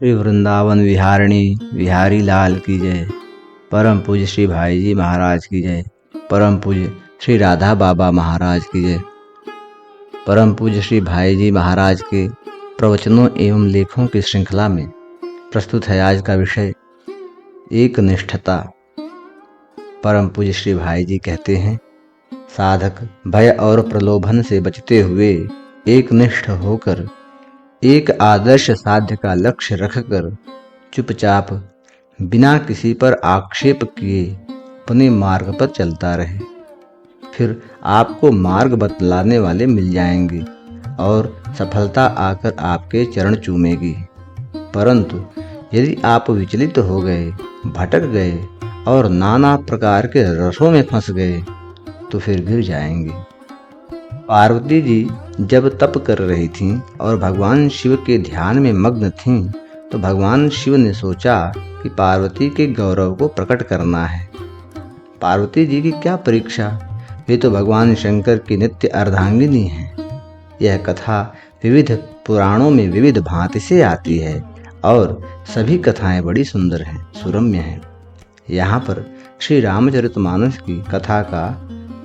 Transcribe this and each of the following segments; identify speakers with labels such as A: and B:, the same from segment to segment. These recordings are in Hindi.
A: श्री वृंदावन विहारिणी विहारी लाल की जय। परम पूज्य श्री भाई जी महाराज की जय। परम पूज्य श्री राधा बाबा महाराज की जय। परम पूज्य श्री भाई जी महाराज के प्रवचनों एवं लेखों की श्रृंखला में प्रस्तुत है आज का विषय एक निष्ठता। परम पूज्य श्री भाई जी कहते हैं, साधक भय और प्रलोभन से बचते हुए एक निष्ठ होकर एक आदर्श साध्य का लक्ष्य रखकर चुपचाप बिना किसी पर आक्षेप किए अपने मार्ग पर चलता रहे। फिर आपको मार्ग बतलाने वाले मिल जाएंगे और सफलता आकर आपके चरण चूमेगी। परंतु यदि आप विचलित हो गए, भटक गए और नाना प्रकार के रसों में फंस गए तो फिर गिर जाएंगे। पार्वती जी जब तप कर रही थीं और भगवान शिव के ध्यान में मग्न थीं, तो भगवान शिव ने सोचा कि पार्वती के गौरव को प्रकट करना है। पार्वती जी की क्या परीक्षा, वे तो भगवान शंकर की नित्य अर्धांगिनी हैं। यह कथा विविध पुराणों में विविध भांति से आती है और सभी कथाएं बड़ी सुंदर हैं, सुरम्य हैं। यहाँ पर श्री रामचरितमानस की कथा का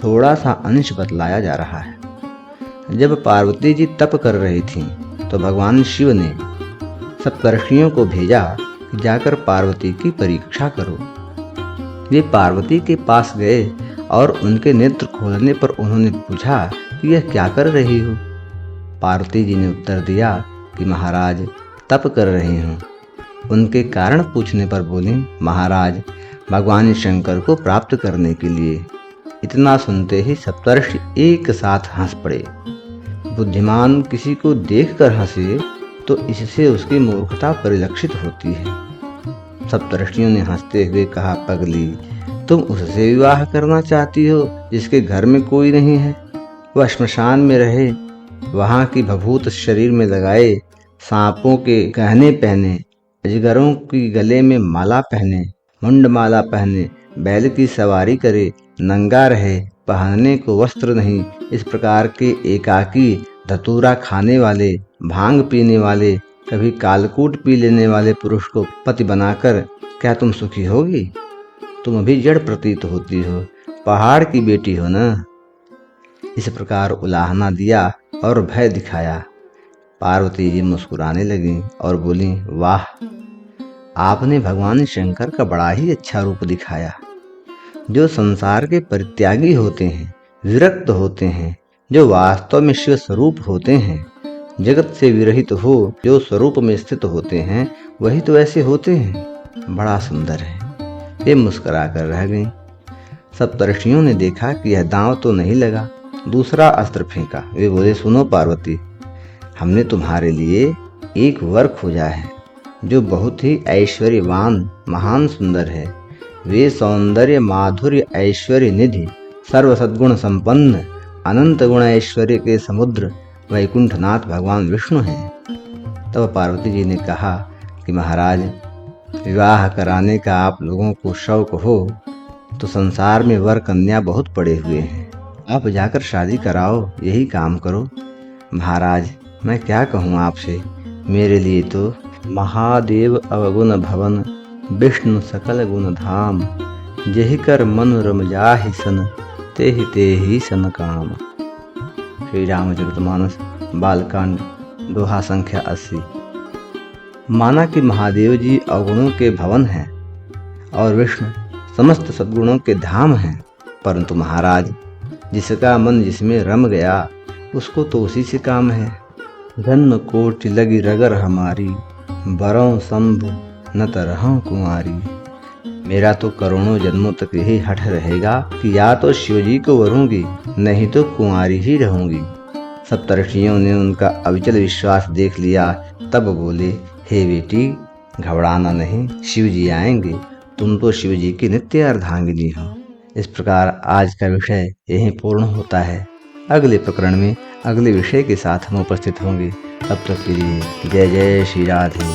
A: थोड़ा सा अंश बतलाया जा रहा है। जब पार्वती जी तप कर रही थीं, तो भगवान शिव ने सप्तर्षियों को भेजा कि जाकर पार्वती की परीक्षा करो। वे पार्वती के पास गए और उनके नेत्र खोलने पर उन्होंने पूछा कि यह क्या कर रही हो। पार्वती जी ने उत्तर दिया कि महाराज तप कर रही हूँ। उनके कारण पूछने पर बोली, महाराज भगवान शंकर को प्राप्त करने के लिए। इतना सुनते ही सप्तर्षि एक साथ हंस पड़े। बुद्धिमान किसी को देखकर हंसे तो इससे उसकी मूर्खता परिलक्षित होती है। सप्तर्षियों ने हंसते हुए कहा, पगली, तुम उससे विवाह करना चाहती हो जिसके घर में कोई नहीं है। वह श्मशान में रहे, वहां की भभूत शरीर में लगाए, सांपों के गहने पहने, अजगरों की गले में माला पहने, मुंडमाला पहने, बैल की सवारी करे, नंगा रहे, पहनने को वस्त्र नहीं। इस प्रकार के एकाकी, धतूरा खाने वाले, भांग पीने वाले, कभी कालकूट पी लेने वाले पुरुष को पति बनाकर क्या तुम सुखी होगी? तुम अभी जड़ प्रतीत होती हो, पहाड़ की बेटी हो ना। इस प्रकार उलाहना दिया और भय दिखाया। पार्वती जी मुस्कुराने लगी और बोली, वाह, आपने भगवान शंकर का बड़ा ही अच्छा रूप दिखाया। जो संसार के परित्यागी होते हैं, विरक्त होते हैं, जो वास्तव में शिव स्वरूप होते हैं, जगत से विरहित हो जो स्वरूप में स्थित होते हैं, वही तो ऐसे होते हैं। बड़ा सुंदर है। वे मुस्कुरा कर रह गईं। सप्तर्षियों ने देखा कि यह दांव तो नहीं लगा, दूसरा अस्त्र फेंका। वे बोले, सुनो पार्वती, हमने तुम्हारे लिए एक वर खोजा है जो बहुत ही ऐश्वर्यवान, महान सुंदर है। वे सौंदर्य, माधुर्य, ऐश्वर्य निधि, सर्व सद्गुण संपन्न, अनंत गुण ऐश्वर्य के समुद्र वैकुंठनाथ भगवान विष्णु हैं। तब पार्वती जी ने कहा कि महाराज, विवाह कराने का आप लोगों को शौक हो तो संसार में वर कन्या बहुत पड़े हुए हैं, आप जाकर शादी कराओ, यही काम करो। महाराज, मैं क्या कहूँ आपसे, मेरे लिए तो महादेव अवगुण भवन, विष्णु सकल गुण धाम, जेहि कर मन रम जाहि सन, तेहि सन काम। श्री रामचरितमानस बालकांड दोहा संख्या 80। माना कि महादेव जी अवगुणों के भवन हैं और विष्णु समस्त सद्गुणों के धाम हैं, परंतु महाराज, जिसका मन जिसमें रम गया उसको तो उसी से काम है। जन्म कोटि लगी रगर हमारी, बरों संभ न तरह कुंवारी। मेरा तो करोड़ों जन्मों तक यही हठ रहेगा कि या तो शिवजी को वरूंगी, नहीं तो कुंवारी ही रहूंगी। सप्तर्षियों ने उनका अविचल विश्वास देख लिया, तब बोले, हे बेटी, घबराना नहीं, शिवजी आएंगे, तुम तो शिवजी की नित्य अर्धांगिनी हो। इस प्रकार आज का विषय यहीं पूर्ण होता है। अगले प्रकरण में अगले विषय के साथ हम उपस्थित होंगे। तब तक के लिए जय जय श्री राधे,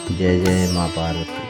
A: जय जय माँ पार्वती।